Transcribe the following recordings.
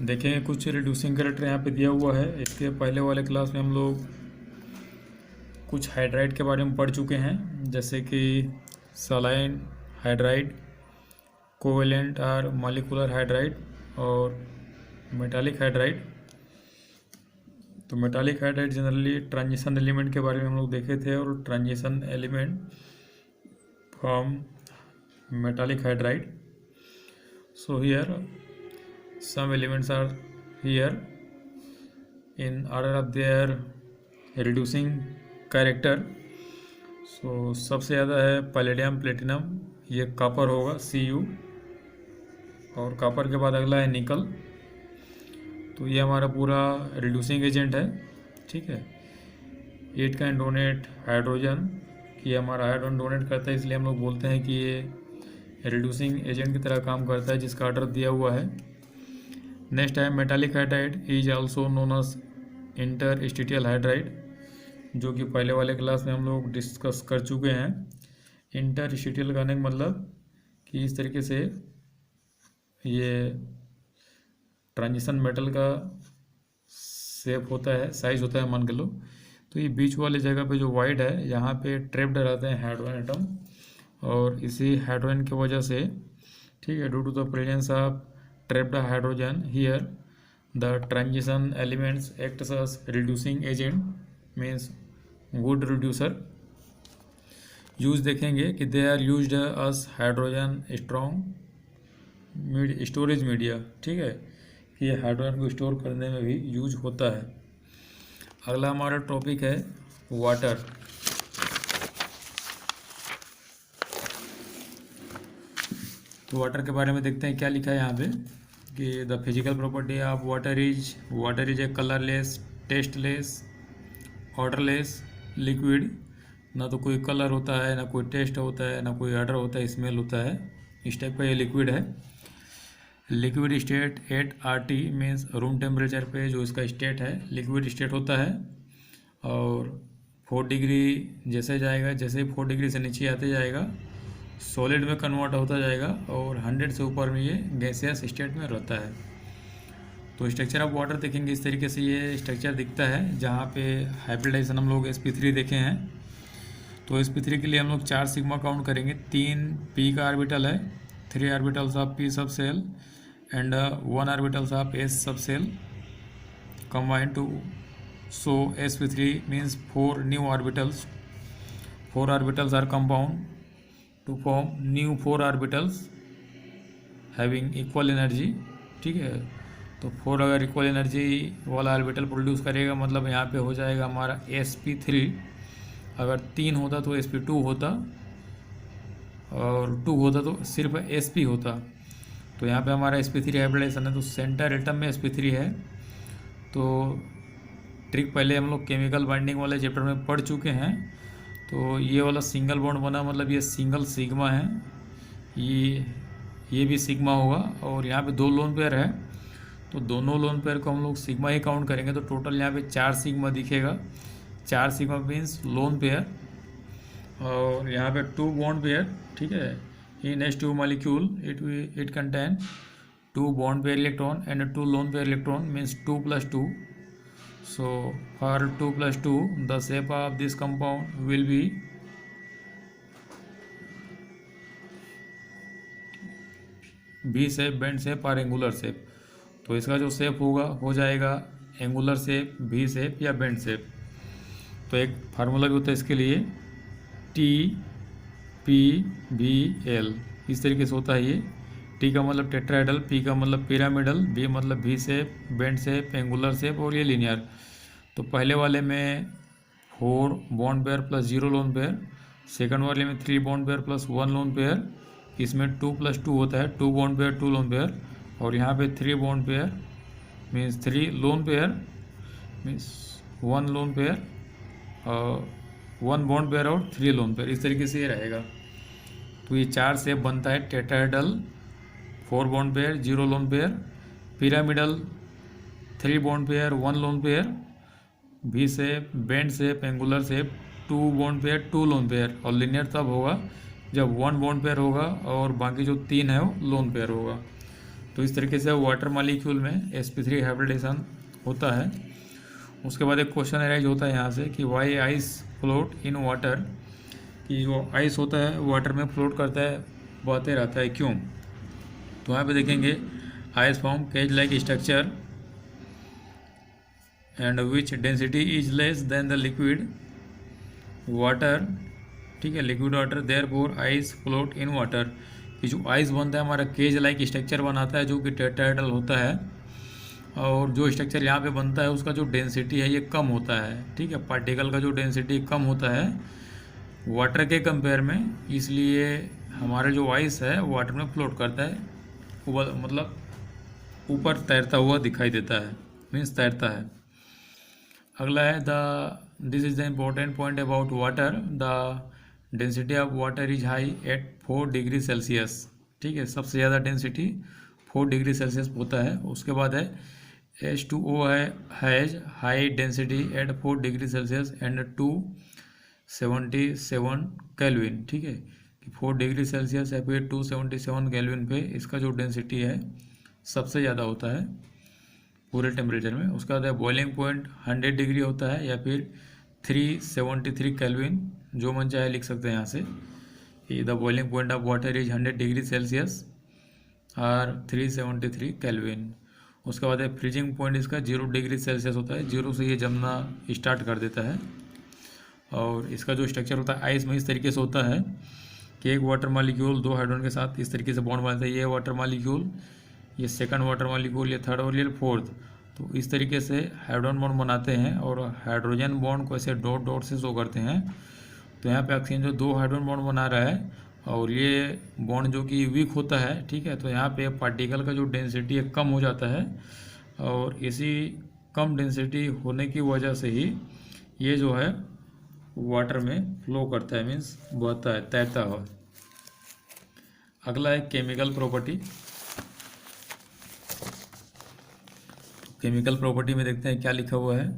देखेंगे कुछ reducing character यहाँ पे दिया हुआ है। इसके पहले वाले क्लास में हम लोग कुछ हाइड्राइड के बारे में पढ़ चुके हैं, जैसे कि सलाइन हाइड्राइड, कोवेलेंट और मॉलिक्यूलर हाइड्राइड और मेटालिक हाइड्राइड। तो metallic hydride generally transition element के बारे में हम लोग देखे थे, और transition element from metallic hydride. So here some elements are here in order of their reducing character. So सबसे ज़्यादा है पैलेडियम प्लेटिनम, ये कॉपर होगा Cu, और कॉपर के बाद अगला है निकल। तो ये हमारा पूरा रिड्यूसिंग एजेंट है, ठीक है। इट कैन डोनेट हाइड्रोजन, ये हमारा हाइड्रोजन डोनेट करता है, इसलिए हम लोग बोलते हैं कि ये रिड्यूसिंग एजेंट की तरह काम करता है, जिसका ऑर्डर दिया हुआ है। नेक्स्ट है metallic hydride, is also known as interstitial hydride, जो कि पहले वाले क्लास में हम लोग डिस्कस कर चुके हैं। इंटरस्टिशियल कहने का मतलब कि इस तरीके से ये ट्रांजिशन मेटल का शेप होता है, साइज होता है, मान के लो। तो ये बीच वाले जगह पे जो वाइड है, यहाँ पे ट्रैप्ड रहते हैं हाइड्रोजन एटम, और इसी हाइड्रोजन की वजह से, ठीक है, due to the presence of trapped hydrogen here the transition elements act as reducing agent, means good reducer. Use देखेंगे कि they are used as hydrogen strong storage media, ठीक है, कि ये हाइड्रोजन को स्टोर करने में भी यूज होता है। अगला हमारा टॉपिक है वाटर। तो वाटर के बारे में देखते हैं क्या लिखा है यहाँ पे, कि the physical property of water is a colourless, tasteless, odourless liquid. ना तो कोई कलर होता है, ना कोई टेस्ट होता है, ना कोई ऑर्डर होता है, स्मेल होता है, इस टाइप का ये लिक्विड है। Liquid state at RT means room temperature पे जो इसका स्टेट है, लिक्विड स्टेट होता है, और 4 डिग्री जैसे जाएगा, जैसे 4 डिग्री से नीचे आते जाएगा सॉलिड में कन्वर्ट होता जाएगा, और 100 से ऊपर में ये गैसियस स्टेट में रहता है। तो स्ट्रक्चर ऑफ वाटर देखेंगे, इस तरीके से ये स्ट्रक्चर दिखता है, जहाँ पे हाइब्रिडाइजेशन हम लोग sp3 देखे हैं। तो sp3 के लिए हम लोग 4 सिग्मा काउंट करेंगे। 3 p का ऑर्बिटल है, 3 orbitals of p sub shell and 1 orbitals of s sub shell combined to show sp3 means 4 new orbitals. 4 orbitals are compound to form new 4 orbitals having equal energy, ठीक है। तो 4 अगर equal energy वाला orbital produce करेगा, मतलब यहाँ पे हो जाएगा हमारा sp3। अगर 3 होता तो sp2 होता, और 2 होता तो सिर्फ sp होता। तो यहाँ पे हमारा sp3 हाइब्रिडाइजेशन है, तो सेंटर एटम में sp3 है। तो ट्रिक पहले हम लोग केमिकल बाइंडिंग वाले चैप्टर में पढ़ चुके हैं। तो ये वाला सिंगल बॉन्ड बना, मतलब ये सिंगल सिग्मा है, ये भी सिग्मा होगा, और यहाँ पे 2 लोन पेयर है, तो दोनों लोन पेयर को हम लोग सिग्मा ही काउंट करेंगे। तो टोटल यहाँ पे 4 सिग्मा दिखेगा। 4 सिग्मा मीन्स लोन पेयर, और यहाँ पे 2 बॉन्ड पेयर, ठीक है। इन H2 molecule it contain 2 bond pair electron and 2 lone pair electron, means 2 + 2। So for 2 + 2 the shape of this compound will be V shape, bend shape और angular shape. तो इसका जो shape होगा हो जाएगा एंगुलर शेप, V शेप या bend shape. तो एक फार्मूला भी होता है इसके लिए, TPVL, इस तरीके से होता है ये। T का मतलब टेट्राहेड्रल, P का मतलब पिरामिडल, V मतलब V shape, bend shape, angular shape, और ये लीनियर। तो पहले वाले में 4 bond pair plus 0 lone pair, second वाले में 3 bond pair plus 1 lone pair, इसमें 2 + 2 होता है, 2 बॉन्ड पेयर 2 लोन पेयर, और यहाँ पे 3 bond pair means 3 lone pair means 1 lone pair, और 1 बॉन्ड पेयर और 3 लोन पेयर, इस तरीके से ये रहेगा। तो ये 4 शेप बनता है, tetrahedral 4 bond pair 0 lone pair, pyramidal 3 bond pair 1 lone pair, V shape, bend shape, angular shape 2 bond pair 2 lone pair, और लीनियर तब होगा जब 1 बॉन्ड पेयर होगा और बाकी जो 3 है वो लोन पेयर होगा। तो तो इस तरीके से वाटर मॉलिक्यूल में sp3 हाइब्रिडेशन होता है। उसके बाद एक क्वेश्चन अराइज होता है यहाँ से कि why ice float in water, कि जो आइस होता है वाटर में फ्लोट करता है, बहते रहता है, क्यों? तो यहाँ पे देखेंगे ice form cage like structure and which density is less than the liquid water, ठीक है, liquid water, therefore ice float in water, कि जो आइस बनता है हमारा केज लाइक स्ट्रक्चर बनाता है जो कि टेट्राहेड्रल होता है, और जो स्ट्रक्चर यहाँ पे बनता है उसका जो डेंसिटी है ये कम होता है, ठीक है, पार्टिकल का जो डेंसिटी कम होता है वाटर के कंपेयर में, इसलिए हमारा जो आइस है वाटर में फ्लोट करता है, मतलब ऊपर तैरता हुआ दिखाई देता है, मीन्स तैरता है। अगला है this is the important point about water, the density of water is high at 4 degree Celsius, ठीक है, सबसे ज़्यादा डेंसिटी 4 डिग्री सेल्सियस होता है। उसके बाद है H2O has high density at 4 degree Celsius and 277 kelvin, ठीक है, कि 4 डिग्री सेल्सियस या फिर 277 केल्विन पे इसका जो डेंसिटी है सबसे ज़्यादा होता है पूरे टेम्परेचर में। उसके बाद बॉइलिंग पॉइंट 100 डिग्री होता है या फिर 373 केल्विन, जो मन चाहे लिख सकते हैं यहाँ से, कि the boiling point of water is 100 degree Celsius और 373 केल्विन। उसके बाद फ्रीजिंग पॉइंट इसका 0 डिग्री सेल्सियस होता है, 0 से ये जमना स्टार्ट कर देता है। और इसका जो स्ट्रक्चर होता है आइस में इस तरीके से होता है कि एक वाटर मॉलिक्यूल 2 हाइड्रोजन के साथ इस तरीके से बॉन्ड बनाता है, ये वाटर मॉलिक्यूल, ये सेकंड वाटर मॉलिक्यूल, ये थर्ड और ये फोर्थ, तो इस तरीके से हाइड्रोजन बॉन्ड बनाते हैं और हाइड्रोजन बॉन्ड को ऐसे डॉट डॉट से शो करते हैं। तो यहाँ पे ऑक्सीजन जो 2 हाइड्रोजन बॉन्ड बना रहा है और ये बॉन्ड जो कि वीक होता है, ठीक है, तो यहाँ पे पार्टिकल का जो डेंसिटी है कम हो जाता है, और इसी कम डेंसिटी होने की वजह से ही ये जो है वाटर में फ्लो करता है, मीन्स बहता है, तैरता हुआ। अगला है केमिकल प्रॉपर्टी। केमिकल प्रॉपर्टी में देखते हैं क्या लिखा हुआ है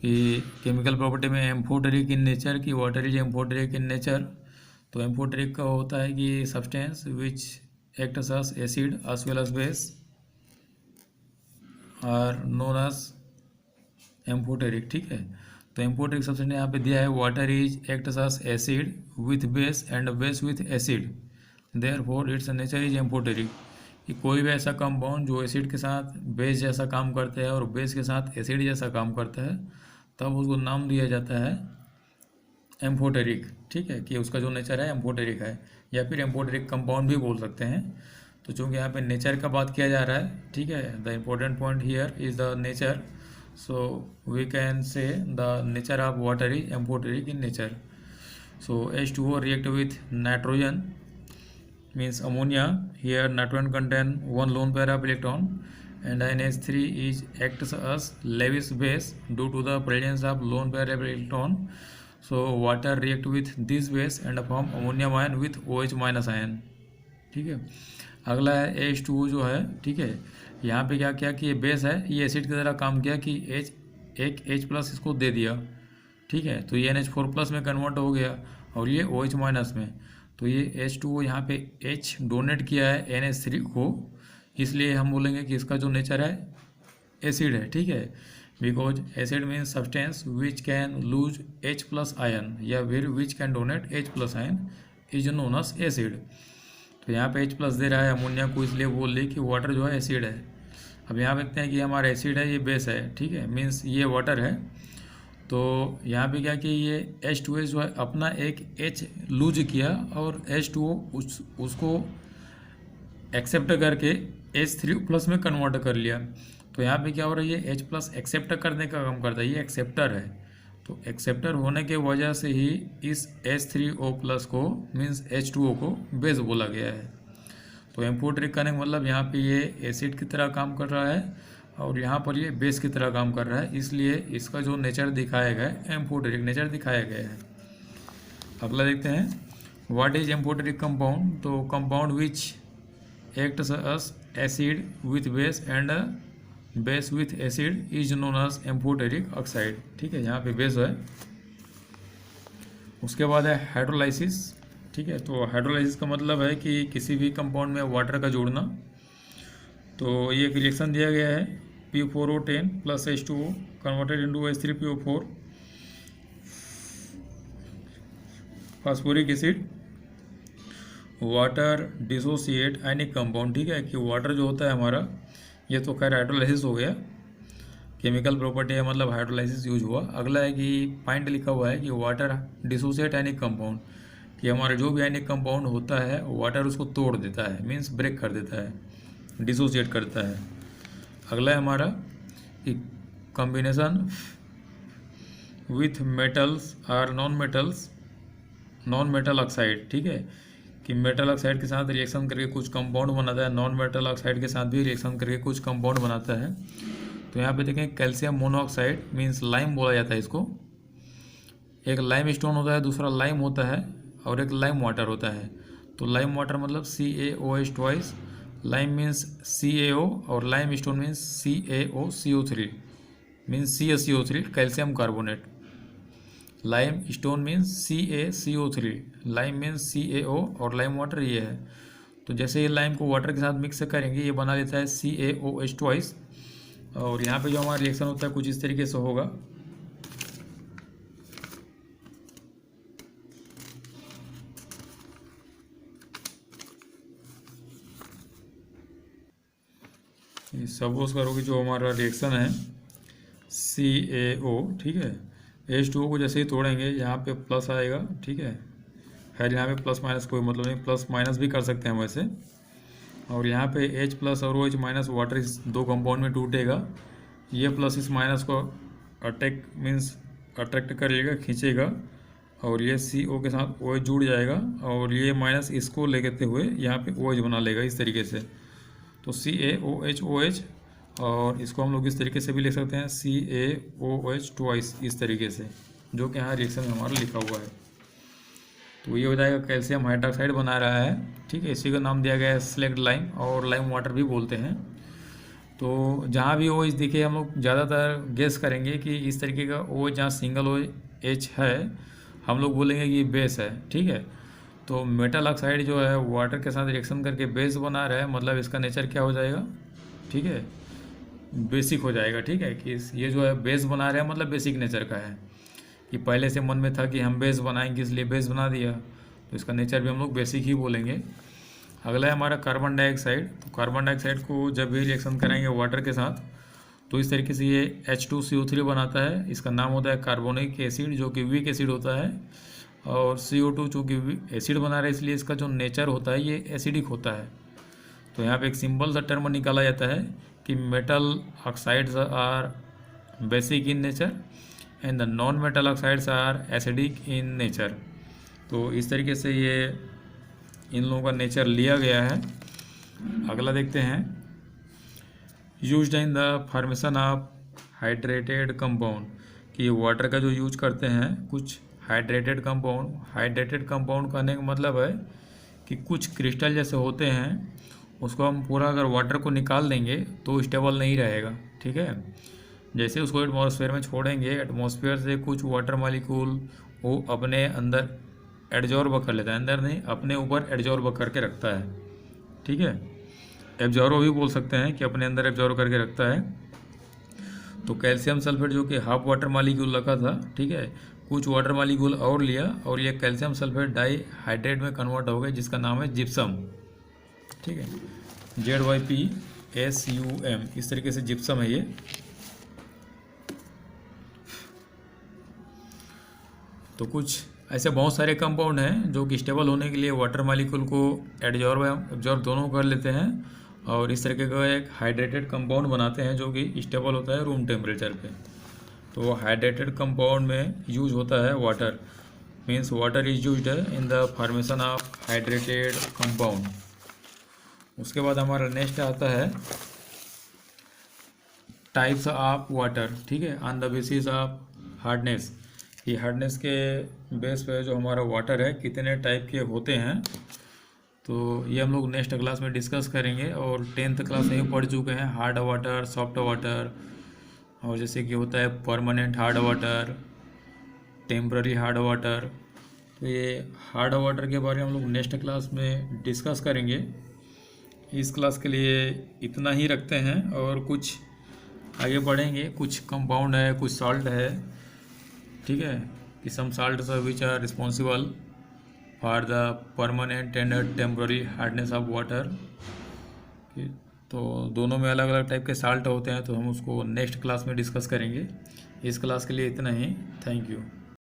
कि केमिकल प्रॉपर्टी में एम्फोटेरिक इन नेचर, की water is amphoteric in nature. तो एम्फोटेरिक का होता है कि substance which acts as acid as well as base are known as amphoteric, ठीक है। तो एम्फोटेरिक सब्सटेंस यहाँ पे दिया है water is acts as acid with base and base with acid, therefore its nature is amphoteric, कि कोई भी ऐसा कंपाउंड जो एसिड के साथ बेस जैसा काम करता है और बेस के साथ एसिड जैसा काम करता है तब उसको नाम दिया जाता है एम्फोटेरिक, ठीक है, कि उसका जो नेचर है एम्फोटेरिक है, या फिर एम्फोटेरिक कंपाउंड भी बोल सकते हैं। तो चूँकि यहाँ पे नेचर का बात किया जा रहा है, ठीक है, the important point here is the nature, so we can say the nature of water is amphoteric in nature. So H2O react with nitrogen means ammonia, here nitrogen contain one lone pair of electron and NH3 is acts as Lewis base due to the presence of lone pair of electron. So water react with this base and form ammonium ion with OH minus ion, ठीक है। अगला है H2O जो है, ठीक है, यहाँ पे क्या किया कि ये बेस है, ये एसिड की तरह काम किया कि एक H प्लस इसको दे दिया, ठीक है, तो ये NH4 प्लस में कन्वर्ट हो गया और ये OH माइनस में, तो ये H2O यहाँ पे H डोनेट किया है NH3 को, इसलिए हम बोलेंगे कि इसका जो नेचर है एसिड है, ठीक है, because acid means substance which can lose H plus ion या फिर which can donate H plus ion is known as acid. तो यहाँ पे H प्लस दे रहा है अमोनिया को, इसलिए बोल रही कि वाटर जो है एसिड है। अब यहाँ देखते हैं कि हमारा एसिड है, ये बेस है, ठीक है, मीन्स ये वाटर है। तो यहाँ पे क्या कि ये H2O जो है अपना एक H लूज किया और H2O उसको एक्सेप्ट करके H3 प्लस में कन्वर्ट कर लिया। तो यहाँ पे क्या हो रहा है, ये H प्लस एक्सेप्ट करने का काम करता है, ये एक्सेप्टर है। तो एक्सेप्टर होने के वजह से ही इस H3O प्लस को मीन्स H2O को बेस बोला गया है। तो एम्फोटेरिक करने का मतलब यहाँ पे ये एसिड की तरह काम कर रहा है और यहाँ पर ये बेस की तरह काम कर रहा है, इसलिए इसका जो नेचर दिखाया गया है एम्फोटेरिक नेचर दिखाया गया है। अगला देखते हैं व्हाट इज एम्फोटेरिक कंपाउंड। तो compound which acts as acid with base and base with acid is known as amphoteric oxide, ठीक है, यहाँ पे बेस है। उसके बाद है हाइड्रोलाइसिस। ठीक है। तो हाइड्रोलाइसिस का मतलब है कि किसी भी कंपाउंड में वाटर का जोड़ना। तो ये एक रिएक्शन दिया गया है, PO4O10 plus H2O converted into H3PO4 phosphoric acid water dissociate ionic compound. ठीक है, कि वाटर जो होता है हमारा, ये तो खैर हाइड्रोलाइसिस हो गया, केमिकल प्रॉपर्टी है, मतलब हाइड्रोलाइसिस यूज हुआ। अगला है कि पॉइंट लिखा हुआ है कि वाटर डिसोसिएट आयनिक कंपाउंड, कि हमारा जो भी आयनिक कंपाउंड होता है वाटर उसको तोड़ देता है, मीन्स ब्रेक कर देता है, डिसोसिएट करता है। अगला है हमारा कि combination with metals are non metal oxide. ठीक है, कि मेटल ऑक्साइड के साथ रिएक्शन करके कुछ कंपाउंड बनाता है, नॉन मेटल ऑक्साइड के साथ भी रिएक्शन करके कुछ कंपाउंड बनाता है। तो यहाँ पे देखें कैल्शियम मोनोऑक्साइड मीन्स लाइम बोला जाता है इसको। एक लाइम स्टोन होता है, दूसरा लाइम होता है, और एक लाइम वाटर होता है। तो लाइम वाटर मतलब CaOH twice, lime means CaO और lime stone means CaOCO3 means CaCO3 calcium carbonate. Lime stone means CaCO3, lime means CaO और लाइम वाटर ये है। तो जैसे ये लाइम को वाटर के साथ मिक्स करेंगे ये बना लेता है CaOH ट्वाइस, और यहाँ पे जो हमारा रिएक्शन होता है कुछ इस तरीके से होगा। सपोज करो कि जो हमारा रिएक्शन है CaO, ठीक है, H2O को जैसे ही तोड़ेंगे यहाँ पे प्लस आएगा। ठीक है, खैर यहाँ पे प्लस माइनस कोई मतलब नहीं, प्लस माइनस भी कर सकते हैं वैसे। और यहाँ पे H प्लस और OH माइनस वाटर इस दो कंपाउंड में टूटेगा, ये प्लस इस माइनस को अट्रैक्ट करेगा, खींचेगा, और ये CO के साथ OH जुड़ जाएगा, और ये माइनस इसको लेते हुए यहाँ पे OH बना लेगा इस तरीके से। तो CaOH, और इसको हम लोग इस तरीके से भी लिख सकते हैं CaOH ट्वाइस इस तरीके से, जो कि यहाँ रिएक्शन में हमारा लिखा हुआ है। तो ये हो जाएगा कैल्शियम हाइड्रोक्साइड बना रहा है। ठीक है, इसी का नाम दिया गया है स्लेक्ट लाइम, और लाइम वाटर भी बोलते हैं। तो जहाँ भी OH दिखे हम लोग ज़्यादातर गेस करेंगे कि इस तरीके का OH जहाँ सिंगल OH है हम लोग बोलेंगे कि ये बेस है। ठीक है, तो मेटल ऑक्साइड जो है वाटर के साथ रिएक्शन करके बेस बना रहा है, मतलब इसका नेचर क्या हो जाएगा, ठीक है, बेसिक हो जाएगा। ठीक है, कि ये जो है बेस बना रहा है मतलब बेसिक नेचर का है, कि पहले से मन में था कि हम बेस बनाएंगे इसलिए बेस बना दिया, तो इसका नेचर भी हम लोग बेसिक ही बोलेंगे। अगला है हमारा कार्बन डाइऑक्साइड। तो कार्बन डाइऑक्साइड को जब भी रिएक्शन करेंगे वाटर के साथ तो इस तरीके से ये H2CO3 बनाता है, इसका नाम होता है कार्बोनिक एसिड, जो कि वीक एसिड होता है। और CO2 चूँकि एसिड बना रहा है इसलिए इसका जो नेचर होता है ये एसिडिक होता है। तो यहाँ पे एक सिंपल सा टर्म निकाला जाता है कि metal oxides are basic in nature and the non metal oxides are acidic in nature. तो इस तरीके से ये इन लोगों का नेचर लिया गया है। अगला देखते हैं, used in the formation of hydrated compound, कि वाटर का जो यूज करते हैं कुछ हाइड्रेटेड कंपाउंड कहने का मतलब है कि कुछ क्रिस्टल जैसे होते हैं, उसको हम पूरा अगर वाटर को निकाल देंगे तो स्टेबल नहीं रहेगा। ठीक है, जैसे उसको एटमॉस्फेयर में छोड़ेंगे, एटमॉस्फेयर से कुछ वाटर मॉलिक्यूल वो अपने अंदर एब्जॉर्ब कर लेता है, अंदर नहीं अपने ऊपर एब्जॉर्ब करके रखता है। ठीक है, एब्जॉर्ब भी बोल सकते हैं कि अपने अंदर एब्जॉर्ब करके रखता है। तो कैल्शियम सल्फेट जो कि हाफ वाटर मॉलिक्यूल रखा था, ठीक है, कुछ वाटर मॉलिक्यूल और लिया और ये कैल्शियम सल्फेट डाइहाइड्रेट में कन्वर्ट हो गया, जिसका नाम है जिप्सम। ठीक है, ZYPSUM, इस तरीके से जिप्सम है ये। तो कुछ ऐसे बहुत सारे कंपाउंड हैं जो कि स्टेबल होने के लिए वाटर मॉलिक्यूल को एब्जॉर्ब दोनों कर लेते हैं और इस तरीके का एक हाइड्रेटेड कंपाउंड बनाते हैं जो कि स्टेबल होता है रूम टेम्परेचर पे। तो हाइड्रेटेड कंपाउंड में यूज होता है water, means water is used in the formation of hydrated compound. उसके बाद हमारा नेक्स्ट आता है टाइप्स ऑफ वाटर। ठीक है, on the basis of hardness, कि हार्डनेस के बेस पे जो हमारा वाटर है कितने टाइप के होते हैं, तो ये हम लोग नेक्स्ट क्लास में डिस्कस करेंगे। और 10th क्लास में ही पढ़ चुके हैं हार्ड वाटर, सॉफ्ट वाटर, और जैसे कि होता है permanent hard water, temporary hard water. तो ये हार्ड वाटर के बारे में हम लोग नेक्स्ट क्लास में डिस्कस करेंगे। इस क्लास के लिए इतना ही रखते हैं और कुछ आगे बढ़ेंगे। कुछ कंपाउंड है, कुछ सॉल्ट है, ठीक है, कि some salts which are responsible for the permanent and temporary hardness of water. तो दोनों में अलग अलग टाइप के साल्ट होते हैं, तो हम उसको नेक्स्ट क्लास में डिस्कस करेंगे। इस क्लास के लिए इतना ही। Thank you.